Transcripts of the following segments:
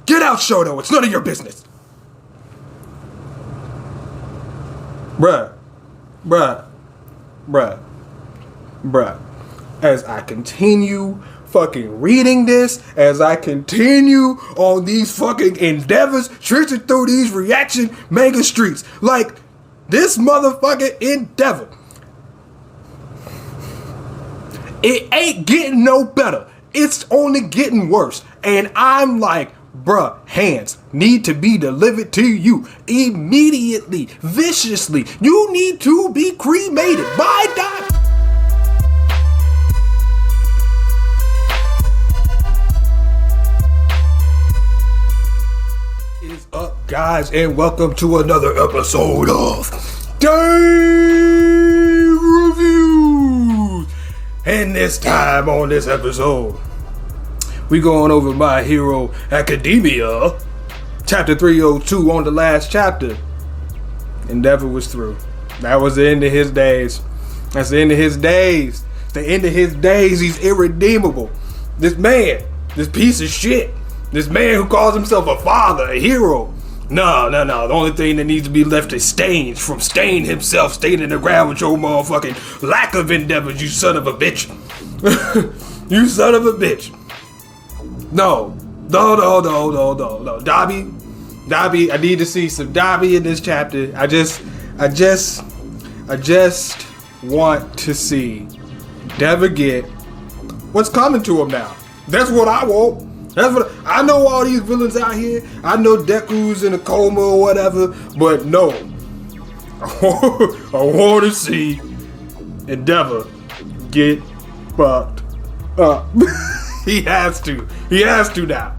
Get out, Shoto. It's none of your business. Bruh. As I continue fucking reading this, as I continue on these fucking endeavors, tricking through these reaction manga streets, like this motherfucking endeavor, it ain't getting no better. It's only getting worse. And I'm like, bruh, hands need to be delivered to you immediately, viciously. You need to be cremated by doctor. It is up, guys, and welcome to another episode of Day Reviews. And this time on this episode, we going over My Hero Academia, chapter 302 on the last chapter. Endeavor was through. That was the end of his days. That's the end of his days. The end of his days. He's irredeemable. This man, this piece of shit, this man who calls himself a father, a hero. No. The only thing that needs to be left is stains from Stain himself, staining the ground with your motherfucking lack of endeavors, you son of a bitch. You son of a bitch. No. Dobby, I need to see some Dobby in this chapter. I just want to see Endeavor get what's coming to him now. That's what I want. That's what I know. All these villains out here. I know Deku's in a coma or whatever, but no. I want to see Endeavor get fucked up. He has to now.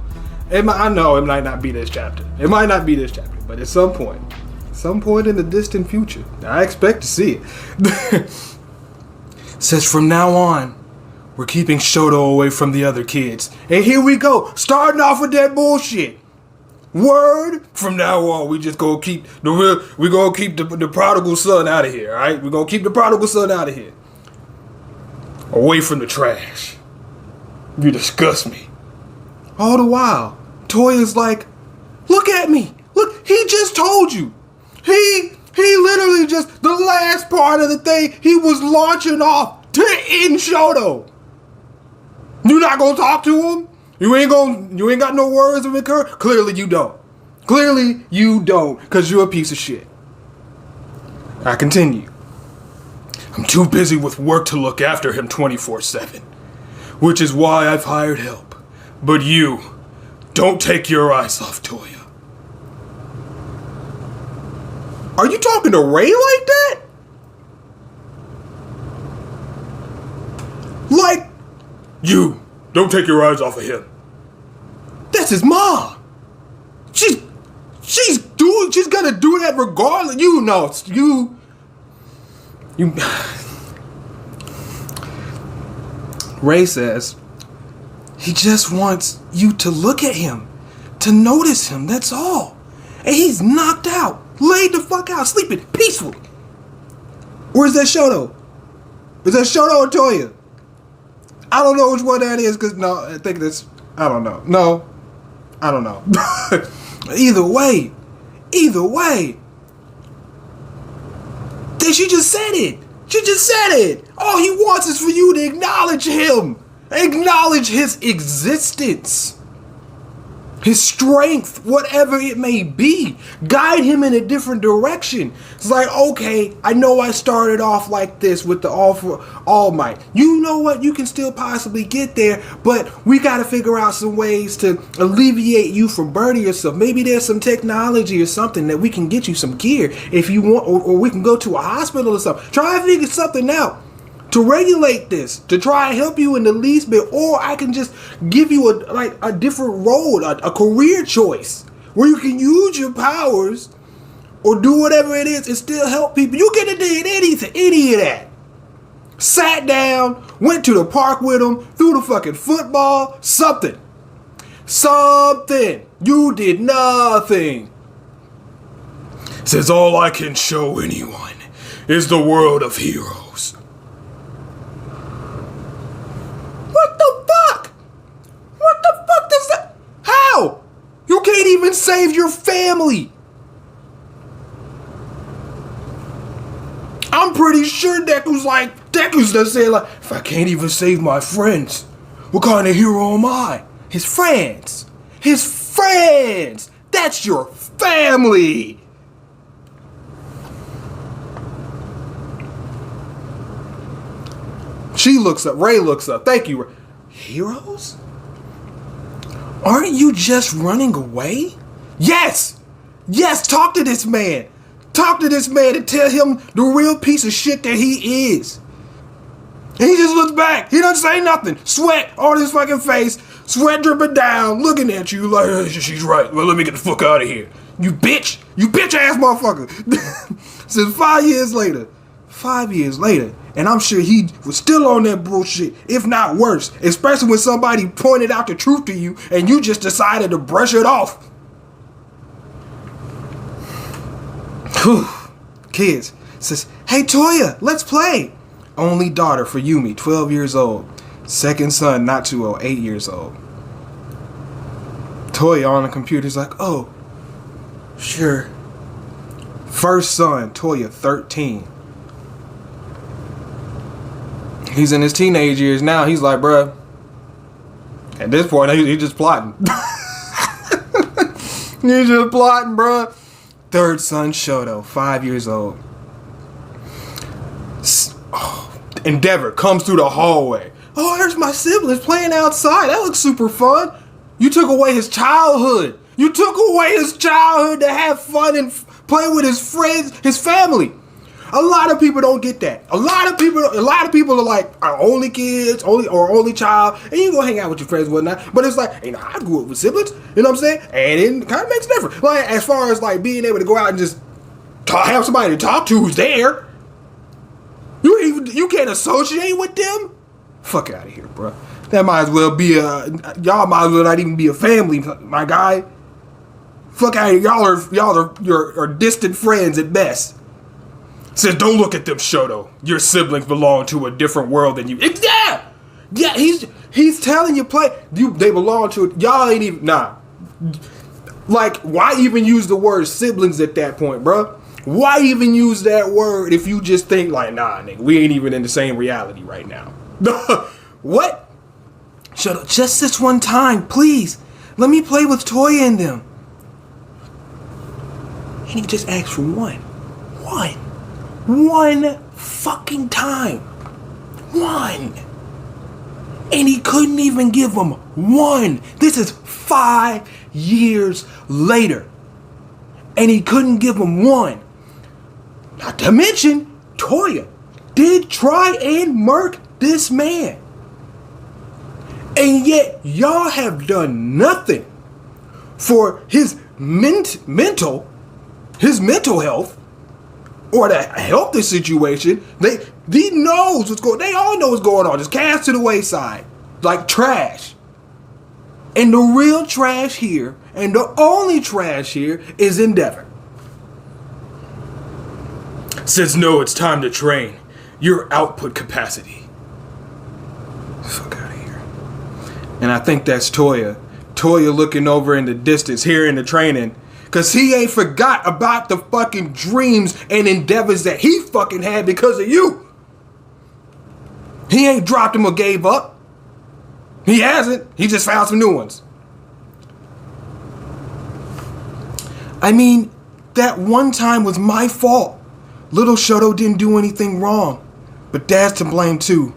I know it might not be this chapter. But at some point in the distant future, I expect to see it. Says from now on, we're keeping Shoto away from the other kids. And here we go, starting off with that bullshit. Word, from now on, we just gonna keep the prodigal son out of here, all right? We're gonna keep the prodigal son out of here. Away from the trash. You disgust me. All the while, Toya's like, look at me. Look, he just told you. He literally just, the last part of the thing, he was launching off to end Shoto. You not gonna talk to him? You ain't got no words of encouragement? Clearly you don't. Cause you're a piece of shit. I continue. I'm too busy with work to look after him 24/7. Which is why I've hired help. But you, don't take your eyes off Toya. Are you talking to Ray like that? Like, you, don't take your eyes off of him. That's his mom. She's gonna do that regardless. You know, you. Ray says, he just wants you to look at him, to notice him, that's all. And he's knocked out, laid the fuck out, sleeping peacefully. Where's that Shoto? Is that Shoto or Toya? I don't know which one that is, because no, I think that's, I don't know. No, I don't know. Either way, then she just said it. All he wants is for you to acknowledge him. Acknowledge his existence. His strength, whatever it may be. Guide him in a different direction. It's like, okay, I know I started off like this with the All Might. You know what? You can still possibly get there, but we got to figure out some ways to alleviate you from burning yourself. Maybe there's some technology or something that we can get you some gear if you want, or we can go to a hospital or something. Try and figure something out to regulate this, to try and help you in the least bit, or I can just give you a different road, a career choice where you can use your powers or do whatever it is and still help people. You could have did any of that. Sat down, went to the park with them, threw the fucking football, something. You did nothing. Says all I can show anyone is the world of heroes. What the fuck does that? How? You can't even save your family. I'm pretty sure Deku's done said like, if I can't even save my friends, what kind of hero am I? His friends. His friends. That's your family. She looks up. Ray looks up. Thank you, Ray. Heroes? Aren't you just running away? Yes! Yes, talk to this man. Talk to this man and tell him the real piece of shit that he is. And he just looks back. He doesn't say nothing. Sweat on his fucking face. Sweat dripping down. Looking at you like, she's right. Well, let me get the fuck out of here. You bitch. You bitch ass motherfucker. Since 5 years later. 5 years later. And I'm sure he was still on that bullshit, if not worse. Especially when somebody pointed out the truth to you and you just decided to brush it off. Whew. Kids. Says, hey Toya, let's play. Only daughter for Yumi, 12 years old. Second son, not too old, 8 years old. Toya on the computer's like, oh, sure. First son, Toya, 13. He's in his teenage years now. He's like, bruh, at this point, he's just plotting. He's just plotting, bruh. Third son, Shoto, 5 years old. Endeavor comes through the hallway. Oh, there's my siblings playing outside. That looks super fun. You took away his childhood. You took away his childhood to have fun and play with his friends, his family. A lot of people don't get that. A lot of people are like, are only kids, only child, and you go hang out with your friends and whatnot. But it's like, you know, I grew up with siblings, you know what I'm saying? And it kind of makes a difference. Like, as far as like being able to go out and just have somebody to talk to who's there, you can't associate with them. Fuck out of here, bro. That might as well be y'all might as well not even be a family, my guy. Fuck out of here. Y'all are distant friends at best. Says, don't look at them, Shoto. Your siblings belong to a different world than you. Yeah. He's telling you they belong to it. Y'all ain't even Like, why even use the word siblings at that point, bro? Why even use that word if you just think like, nah, nigga, we ain't even in the same reality right now. What? Shoto, just this one time, please. Let me play with Toya and them. And he just asked for one. One fucking time. One. And he couldn't even give him one. This is 5 years later. And he couldn't give him one. Not to mention, Toya did try and murk this man. And yet, y'all have done nothing for his mental health, or to help this situation. They knows what's going. They all know what's going on. Just cast to the wayside, like trash. And the real trash here, and the only trash here, is Endeavor. Says no, it's time to train. Your output capacity. Fuck out of here. And I think that's Toya. Toya looking over in the distance, hearing the training. Cause he ain't forgot about the fucking dreams and endeavors that he fucking had because of you. He ain't dropped them or gave up. He hasn't. He just found some new ones. I mean, that one time was my fault. Little Shoto didn't do anything wrong. But Dad's to blame too.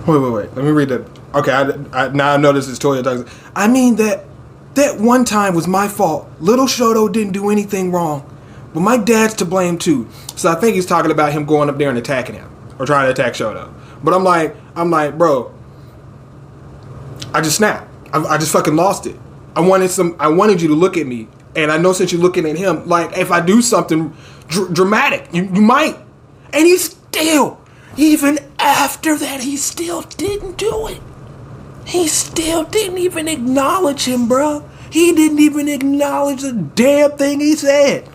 Wait. Let me read that. Okay, I now I know this is Toya. I mean that one time was my fault. Little Shoto didn't do anything wrong. But my dad's to blame too. So I think he's talking about him going up there and attacking him. Or trying to attack Shoto. But I'm like, bro, I just snapped. I just fucking lost it. I wanted you to look at me. And I know since you're looking at him, like, if I do something dramatic, you might. And he still, even after that, he still didn't do it. He still didn't even acknowledge him, bro. He didn't even acknowledge the damn thing he said.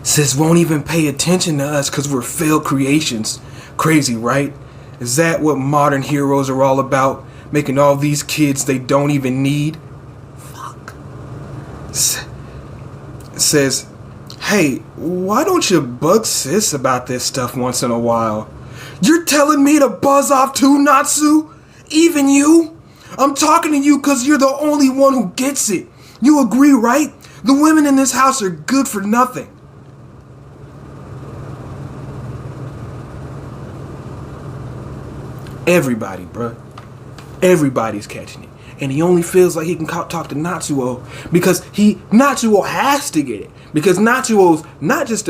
Sis won't even pay attention to us because we're failed creations. Crazy, right? Is that what modern heroes are all about? Making all these kids they don't even need? says, "Hey, why don't you bug sis about this stuff once in a while?" You're telling me to buzz off too, Natsu? Even you? I'm talking to you because you're the only one who gets it. You agree, right? The women in this house are good for nothing. Everybody, bruh. Everybody's catching it. And he only feels like he can talk to Natsuo because Natsuo has to get it. Because Natsuo's not just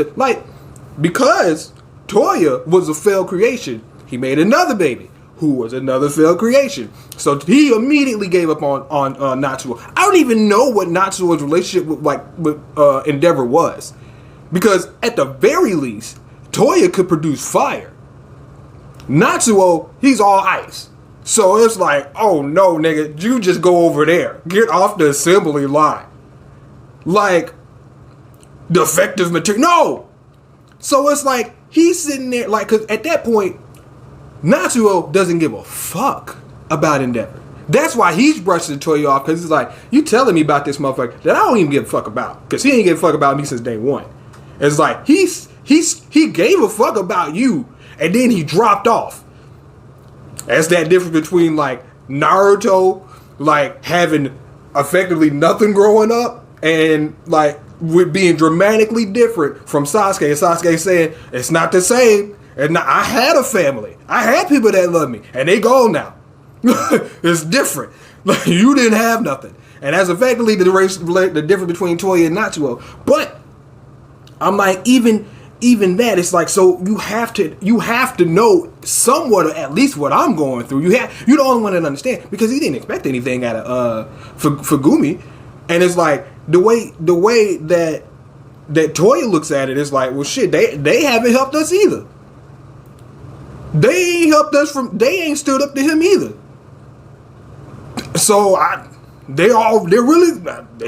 because Toya was a failed creation, he made another baby who was another failed creation. So he immediately gave up on Natsuo. I don't even know what Natsuo's relationship with Endeavor was. Because at the very least, Toya could produce fire. Natsuo, he's all ice. So it's like, oh no, nigga, you just go over there. Get off the assembly line. Like, defective material. No! So it's like, he's sitting there, like, because at that point, Natsuo doesn't give a fuck about Endeavor. That's why he's brushing Toya off, because he's like, you telling me about this motherfucker that I don't even give a fuck about. Because he ain't give a fuck about me since day one. It's like, he gave a fuck about you, and then he dropped off. That's that difference between, like, Naruto, like, having effectively nothing growing up, and, like, with being dramatically different from Sasuke. And Sasuke saying, it's not the same. And I had a family. I had people that loved me, and they gone now. It's different. Like, you didn't have nothing. And that's effectively the difference between Toya and Natsuo. But I'm like, even that, it's like, so you have to know somewhat, or at least what I'm going through. You're the only one that understand, because he didn't expect anything out of Fugumi. And it's like the way that Toya looks at it is like, well, shit, they haven't helped us either. They ain't helped us they ain't stood up to him either. So they're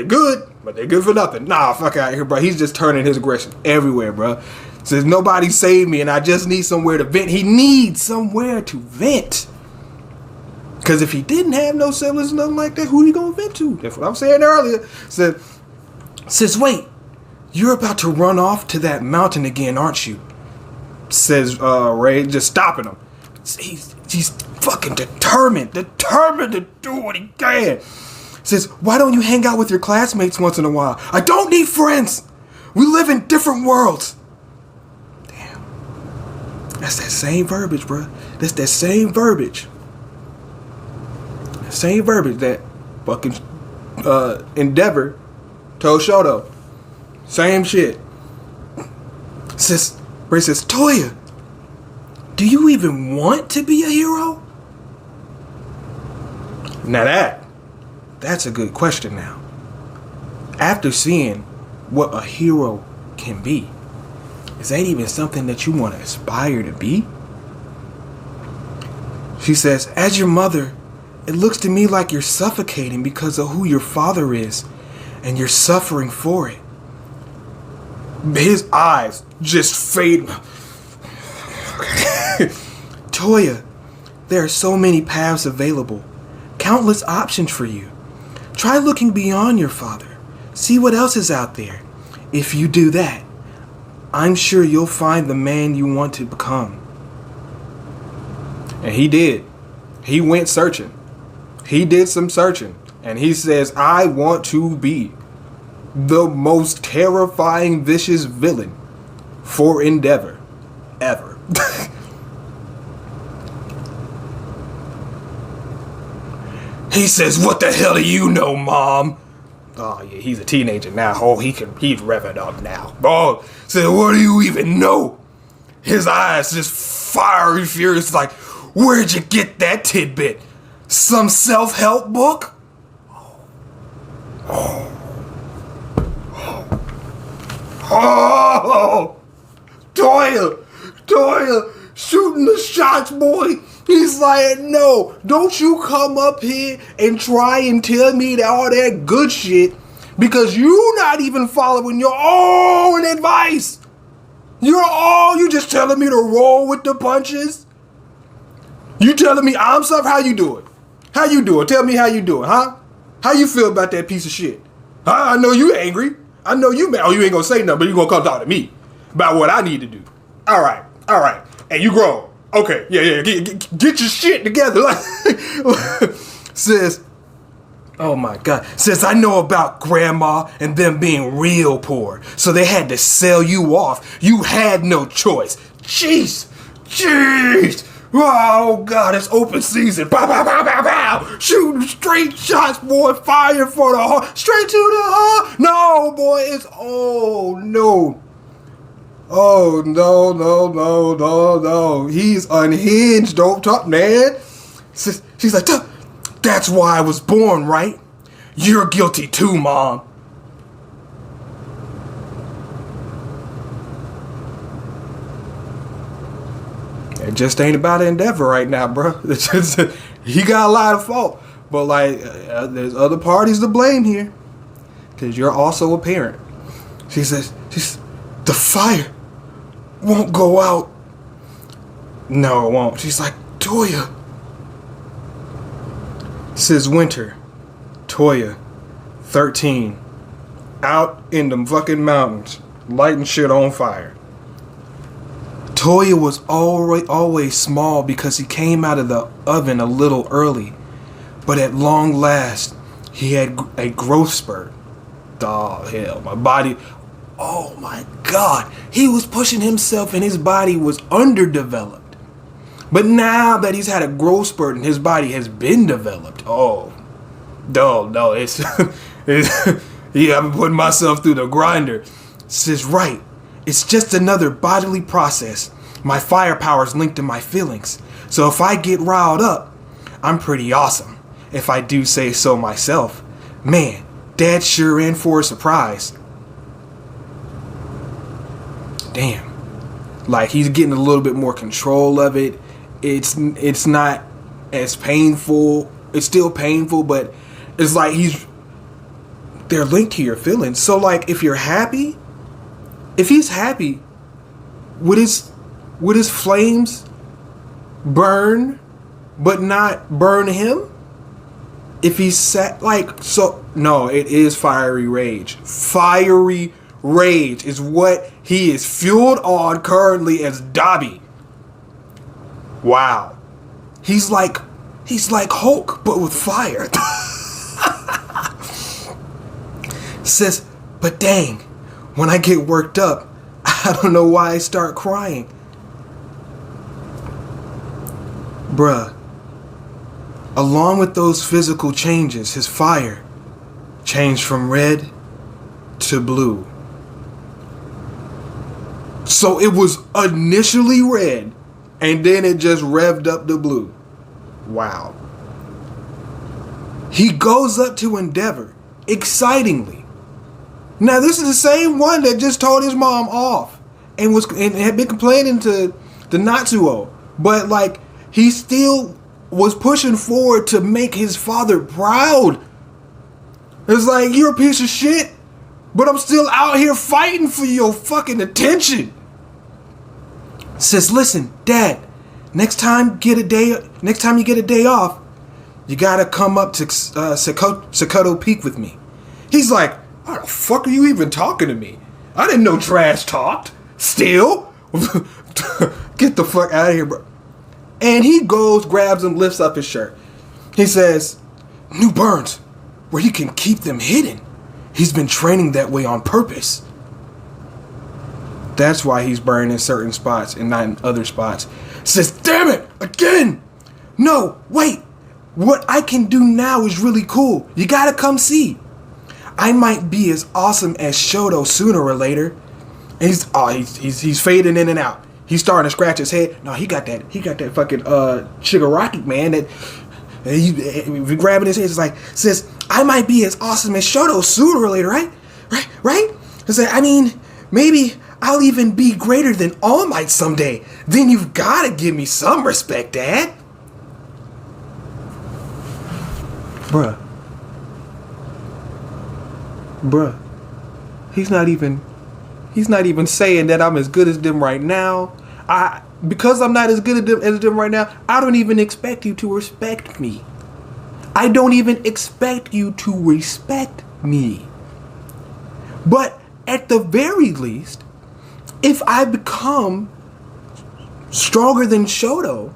good, but they're good for nothing. Nah, fuck out here, bro. He's just turning his aggression everywhere, bro. Says, nobody saved me and I just need somewhere to vent. He needs somewhere to vent. Because if he didn't have no siblings or nothing like that, who he gonna vent to? That's what I'm saying earlier. Says, wait, you're about to run off to that mountain again, aren't you? Says Ray, just stopping him. He's fucking determined to do what he can. Says, why don't you hang out with your classmates once in a while? I don't need friends. We live in different worlds. Damn. That's that same verbiage, bro. That's that same verbiage. Same verbiage that fucking Endeavor told Shoto. Same shit. Ray says, Toya, do you even want to be a hero? Now that's a good question now. After seeing what a hero can be, is that even something that you want to aspire to be? She says, as your mother, it looks to me like you're suffocating because of who your father is, and you're suffering for it. His eyes just fade. Toya, there are so many paths available, countless options for you. Try looking beyond your father. See what else is out there. If you do that, I'm sure you'll find the man you want to become. And he did. He went searching. He did some searching. And he says, I want to be the most terrifying, vicious villain for Endeavor ever. He says, what the hell do you know, Mom? Oh, yeah, he's a teenager now. Oh, he's revving up now. Oh, said, what do you even know? His eyes just fiery furious, like, where'd you get that tidbit? Some self-help book? Oh, Toya, shooting the shots, boy. He's like, no, don't you come up here and try and tell me all that good shit, because you not even following your own advice. You just telling me to roll with the punches. You telling me I'm soft? How you doing? How you doing? Tell me how you doing, huh? How you feel about that piece of shit? I know you angry. I know you mad. Oh, you ain't gonna say nothing, but you gonna come talk to me about what I need to do. All right. And you grow. Okay, yeah. Get your shit together. Says, oh my God. Says, I know about grandma and them being real poor, so they had to sell you off. You had no choice. Jeez. Oh God, it's open season. Pow, pow, pow, pow, pow. Shooting straight shots, boy. Fire for the heart. Straight to the heart. No, boy, it's, oh no. Oh, no. He's unhinged. Don't talk, man. She's like, that's why I was born, right? You're guilty too, Mom. It just ain't about Endeavor right now, bro. It's just, he got a lot of fault. But, like, there's other parties to blame here. Because you're also a parent. She says, the fire won't go out. No, it won't. She's like, Toya. Says Winter. Toya, 13. Out in them fucking mountains. Lighting shit on fire. Toya was always small because he came out of the oven a little early. But at long last, he had a growth spurt. Oh, hell, my body. Oh, my God. He was pushing himself and his body was underdeveloped. But now that he's had a growth spurt and his body has been developed, no, it's... yeah, I'm putting myself through the grinder. Says, right. It's just another bodily process. My firepower's linked to my feelings. So if I get riled up, I'm pretty awesome. If I do say so myself. Man, Dad's sure in for a surprise. Damn. Like, he's getting a little bit more control of it. It's not as painful. It's still painful, but it's like they're linked to your feelings. So, like, if you're happy... If he's happy, would his flames burn, but not burn him? If he's no, it is fiery rage. Fiery rage is what he is fueled on currently as Dobby. Wow, he's like Hulk, but with fire. Says, but dang. When I get worked up, I don't know why I start crying. Bruh. Along with those physical changes, his fire changed from red to blue. So it was initially red, and then it just revved up to blue. Wow. He goes up to Endeavor, excitingly. Now, this is the same one that just told his mom off and had been complaining to the Natsuo. But, like, he still was pushing forward to make his father proud. It's like, you're a piece of shit, but I'm still out here fighting for your fucking attention. Says, listen, Dad, next time you get a day off, you gotta come up to Sekoto Peak with me. He's like, why the fuck are you even talking to me? I didn't know trash talked. Still? Get the fuck out of here, bro. And he goes, grabs him, lifts up his shirt. He says, new burns, where you can keep them hidden. He's been training that way on purpose. That's why he's burning in certain spots and not in other spots. Says, damn it, again. No, wait. What I can do now is really cool. You gotta come see. I might be as awesome as Shoto sooner or later. And he's fading in and out. He's starting to scratch his head. No, he got that fucking Shigaraki, man. That he grabbing his head. It's like, says, I might be as awesome as Shoto sooner or later, right? Right? I mean, maybe I'll even be greater than All Might someday. Then you've gotta give me some respect, Dad. Bruh, he's not even saying that I'm as good as them right now. Because I'm not as good as them right now, I don't even expect you to respect me. I don't even expect you to respect me. But at the very least, if I become stronger than Shoto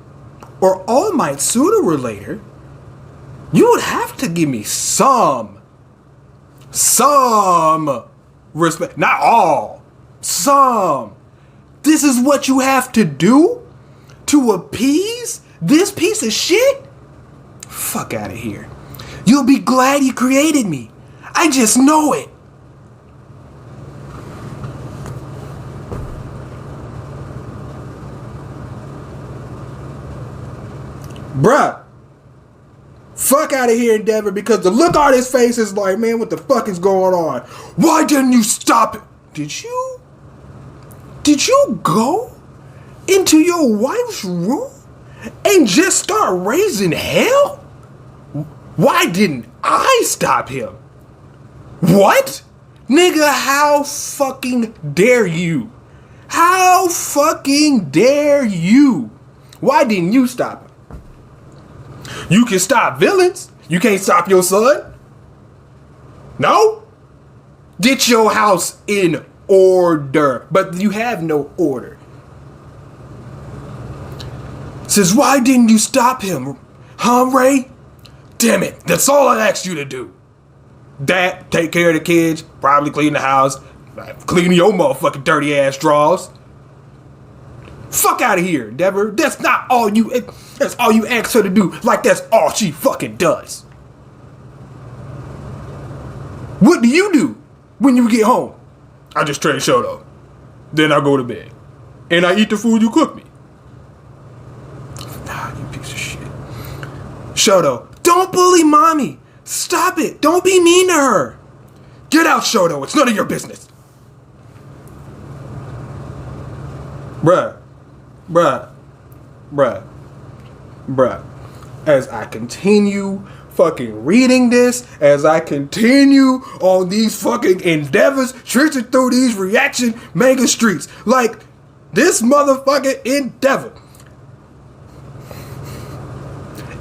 or All Might sooner or later, you would have to give me some respect. Not all. Some. This is what you have to do to appease this piece of shit? Fuck out of here. You'll be glad you created me. I just know it. Bruh. Fuck out of here, Endeavor, because the look on his face is like, man, what the fuck is going on? Why didn't you stop it? Did you go into your wife's room and just start raising hell? Why didn't I stop him? What? Nigga, how fucking dare you? How fucking dare you? Why didn't you stop him? You can stop villains. You can't stop your son. No? Get your house in order. But you have no order. Says, why didn't you stop him? Huh, Ray? Damn it. That's all I asked you to do. That, take care of the kids, probably clean the house, clean your motherfucking dirty ass drawers. Fuck out of here, Endeavor. That's all you asked her to do. Like that's all she fucking does. What do you do when you get home? I just train Shoto. Then I go to bed. And I eat the food you cook me. Ah, you piece of shit. Shoto, don't bully mommy. Stop it. Don't be mean to her. Get out, Shoto. It's none of your business. Bruh. As I continue fucking reading this, as I continue on these fucking endeavors, trickling through these reaction manga streets, like this motherfucking Endeavor,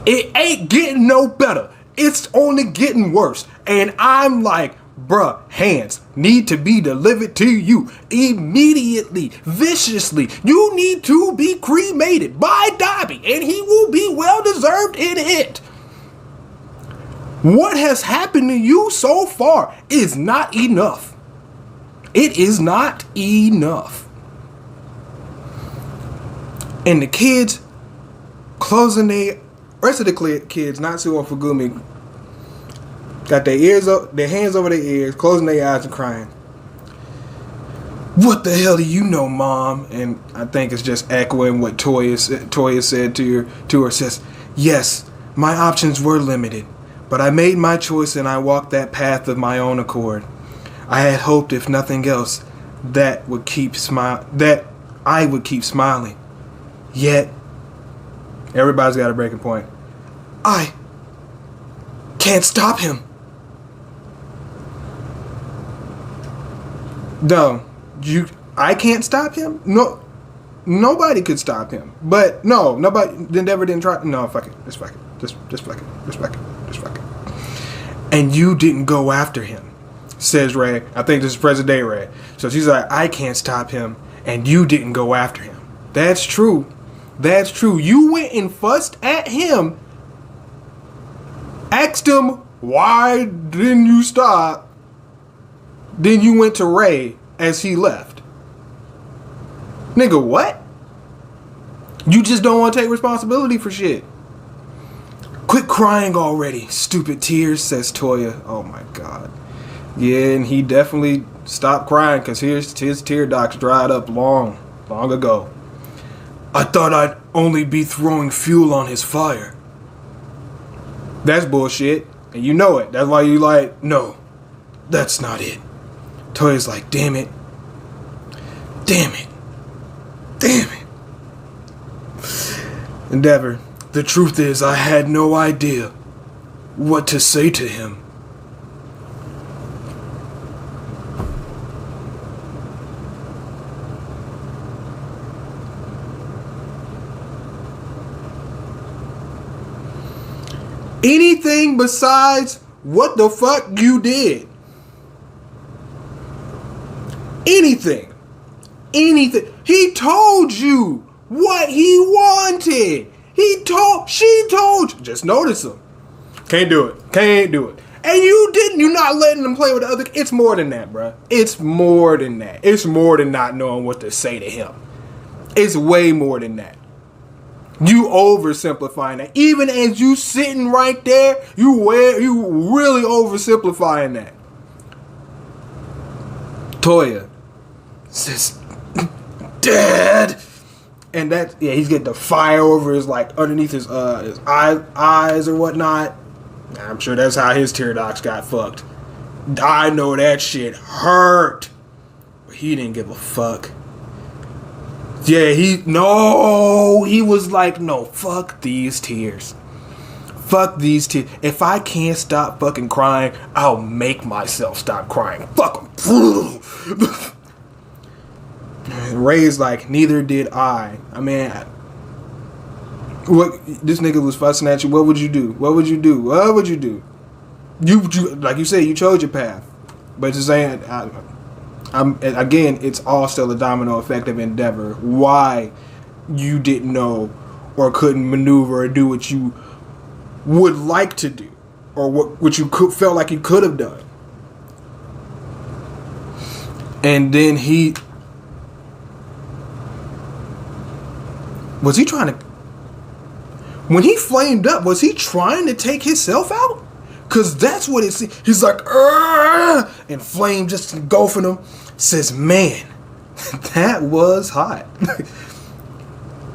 it ain't getting no better. It's only getting worse. And I'm like, bruh, hands need to be delivered to you immediately, viciously. You need to be cremated by Dobby, and he will be well deserved in it. What has happened to you so far is not enough. It is not enough. And the kids closing rest of the kids, Natsu or Fugumi, got their hands over their ears, closing their eyes and crying. What the hell do you know, Mom? And I think it's just echoing what Toya said to her. Says, yes, my options were limited, but I made my choice and I walked that path of my own accord. I had hoped, if nothing else, that I would keep smiling. Yet, everybody's got a breaking point. I can't stop him. No, I can't stop him? No, nobody could stop him. But no, nobody, Endeavor didn't try. No, fuck it. Just fuck it. Just fuck it. Just fuck it. Just fuck it. And you didn't go after him, says Ray. I think this is present day Ray. So she's like, I can't stop him, and you didn't go after him. That's true. That's true. You went and fussed at him, asked him, why didn't you stop? Then you went to Ray as he left. Nigga, what? You just don't want to take responsibility for shit. Quit crying already, stupid tears, says Toya. Oh my god. Yeah, and he definitely stopped crying because his tear ducts dried up long ago. I thought I'd only be throwing fuel on his fire. That's bullshit, and you know it. That's why you like, no, that's not it. Toya's like, damn it. Damn it. Damn it. Endeavor, the truth is I had no idea what to say to him. Anything besides what the fuck you did. anything. Anything. He told you what he wanted. She told you. Just notice him. Can't do it. Can't do it. And you didn't. You're not letting them play with the other. It's more than that, bruh. It's more than that. It's more than not knowing what to say to him. It's way more than that. You oversimplifying that. Even as you sitting right there, you really oversimplifying that. Toya says, Dad. And that, yeah, he's getting the fire over his, like, underneath his eyes or whatnot. I'm sure that's how his tear ducts got fucked. I know that shit hurt. But he didn't give a fuck. Yeah, he was like, no, fuck these tears. Fuck these tears. If I can't stop fucking crying, I'll make myself stop crying. Fuck them. Ray's like, neither did I. I mean, what this nigga was fussing at you. What would you do? What would you do? What would you do? You like you said, you chose your path. But just saying, again, it's all still a domino effect of endeavor. Why you didn't know or couldn't maneuver or do what you would like to do, or what you felt like you could have done. And then was he trying to, when he flamed up, was he trying to take himself out? Because that's what it seems. He's like, Argh! And flame just engulfing him. Says, man, that was hot.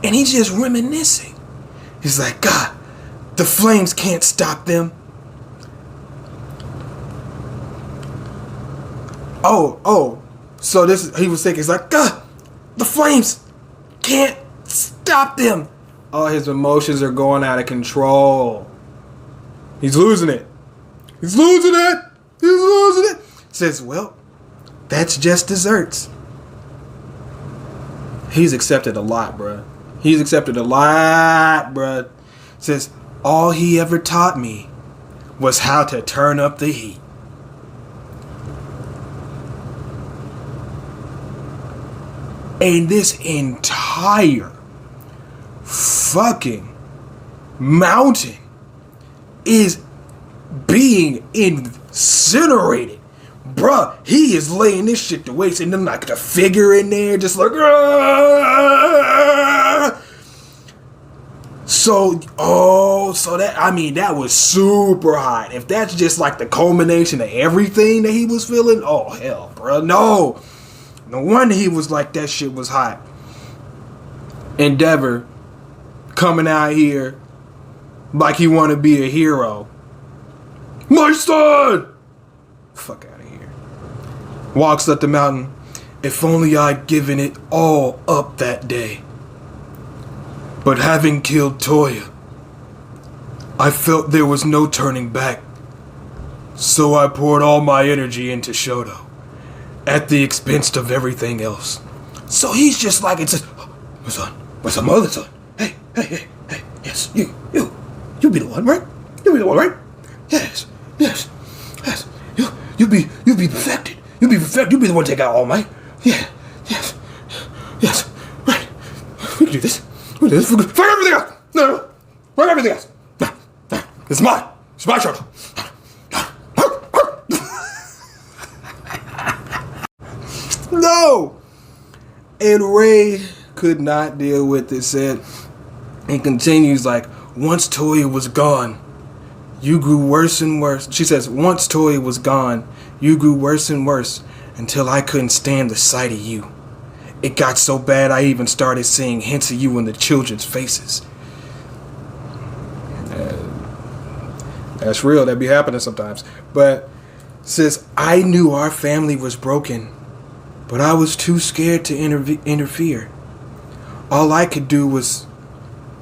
And he's just reminiscing. He's like, God, the flames can't stop them. Oh. So he was thinking, he's like, God, the flames can't stop them. All his emotions are going out of control. He's losing it. Says, well, that's just desserts. He's accepted a lot, bruh. Says, all he ever taught me was how to turn up the heat. And this entire fucking mountain is being incinerated. Bruh, he is laying this shit to waste, and then like the figure in there just like Aah! So that, I mean, that was super hot. If that's just like the culmination of everything that he was feeling, oh hell, bruh, no wonder he was like, that shit was hot. Endeavor coming out here like he want to be a hero. My son! Fuck out of here. Walks up the mountain. If only I'd given it all up that day. But having killed Toya, I felt there was no turning back. So I poured all my energy into Shoto, at the expense of everything else. So he's just like, it's just, oh, my other son. Hey, yes, you be the one, right? Yes. You be perfected. You be the one to take out All Might. Yeah, yes, right. We can do this. Fuck everything else. No. Fuck everything else. No. It's mine. It's my show. No. And Ray could not deal with it. Said, and continues like, once Toya was gone, you grew worse and worse. She says, once Toya was gone, you grew worse and worse until I couldn't stand the sight of you. It got so bad I even started seeing hints of you in the children's faces. That's real. That be happening sometimes. But says, I knew our family was broken, but I was too scared to interfere. All I could do was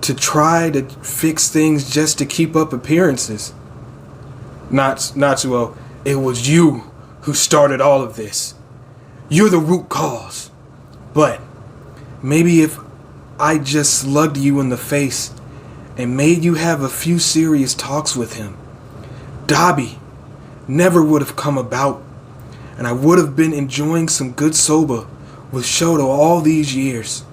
to try to fix things just to keep up appearances. Not so. It was you who started all of this. You're the root cause. But maybe if I just slugged you in the face and made you have a few serious talks with him, Dabi never would have come about. and I would have been enjoying some good soba with Shoto all these years.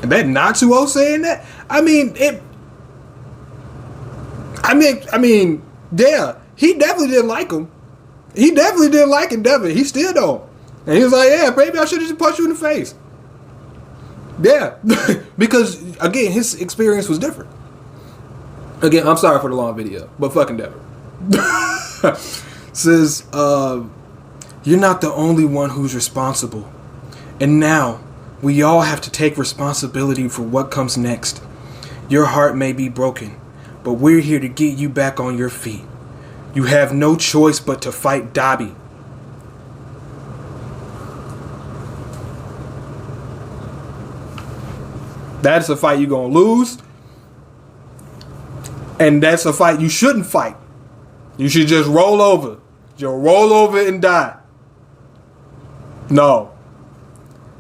And that Natsuo saying that? I mean, yeah, he definitely didn't like him. He definitely didn't like Endeavor. He still don't. And he was like, yeah, maybe I should have just punched you in the face. Yeah. Because, again, his experience was different. Again, I'm sorry for the long video, but fuck Endeavor. Says, you're not the only one who's responsible. And now, we all have to take responsibility for what comes next. Your heart may be broken, but we're here to get you back on your feet. You have no choice but to fight Dabi. That's a fight you're going to lose. And that's a fight you shouldn't fight. You should just roll over. Just roll over and die. No.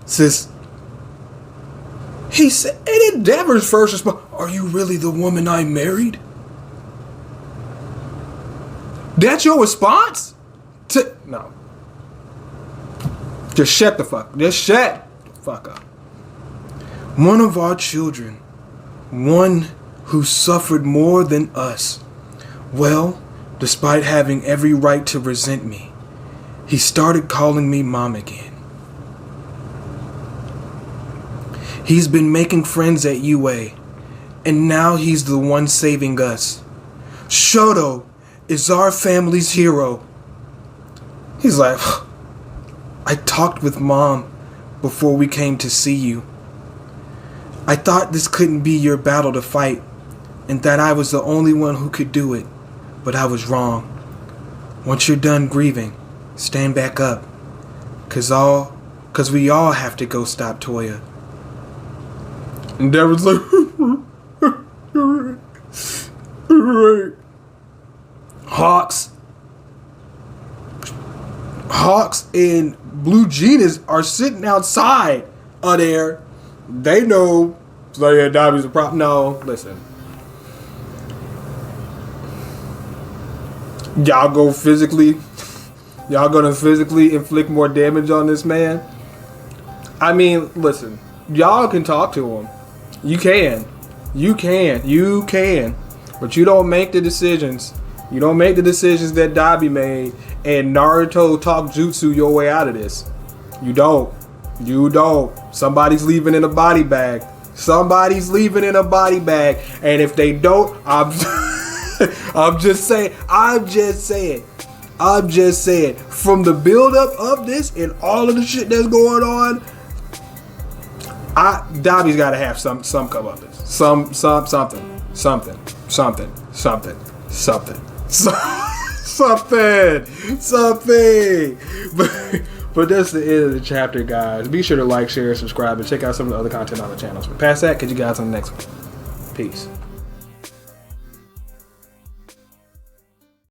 Sis. He said, and Endeavor's first response, are you really the woman I married? That's your response? No. Just shut the fuck up. One of our children, one who suffered more than us. Well, despite having every right to resent me, he started calling me mom again. He's been making friends at UA, and now he's the one saving us. Shoto is our family's hero. He's like, I talked with Mom before we came to see you. I thought this couldn't be your battle to fight, and that I was the only one who could do it, but I was wrong. Once you're done grieving, stand back up, cause we all have to go stop Toya. And Devin's like, right. Hawks and Blue Genius are sitting outside of there. They know, so yeah, Dabi's a problem. No, listen. Y'all gonna physically inflict more damage on this man? I mean, listen. Y'all can talk to him. You can. But you don't make the decisions. You don't make the decisions that Dabi made and Naruto talk jutsu your way out of this. You don't. Somebody's leaving in a body bag. And if they don't, I'm just saying. From the build-up of this and all of the shit that's going on, Dabi's got to have some come up. Something. But that's the end of the chapter, guys. Be sure to like, share, subscribe, and check out some of the other content on the channel. But past that, catch you guys on the next one. Peace.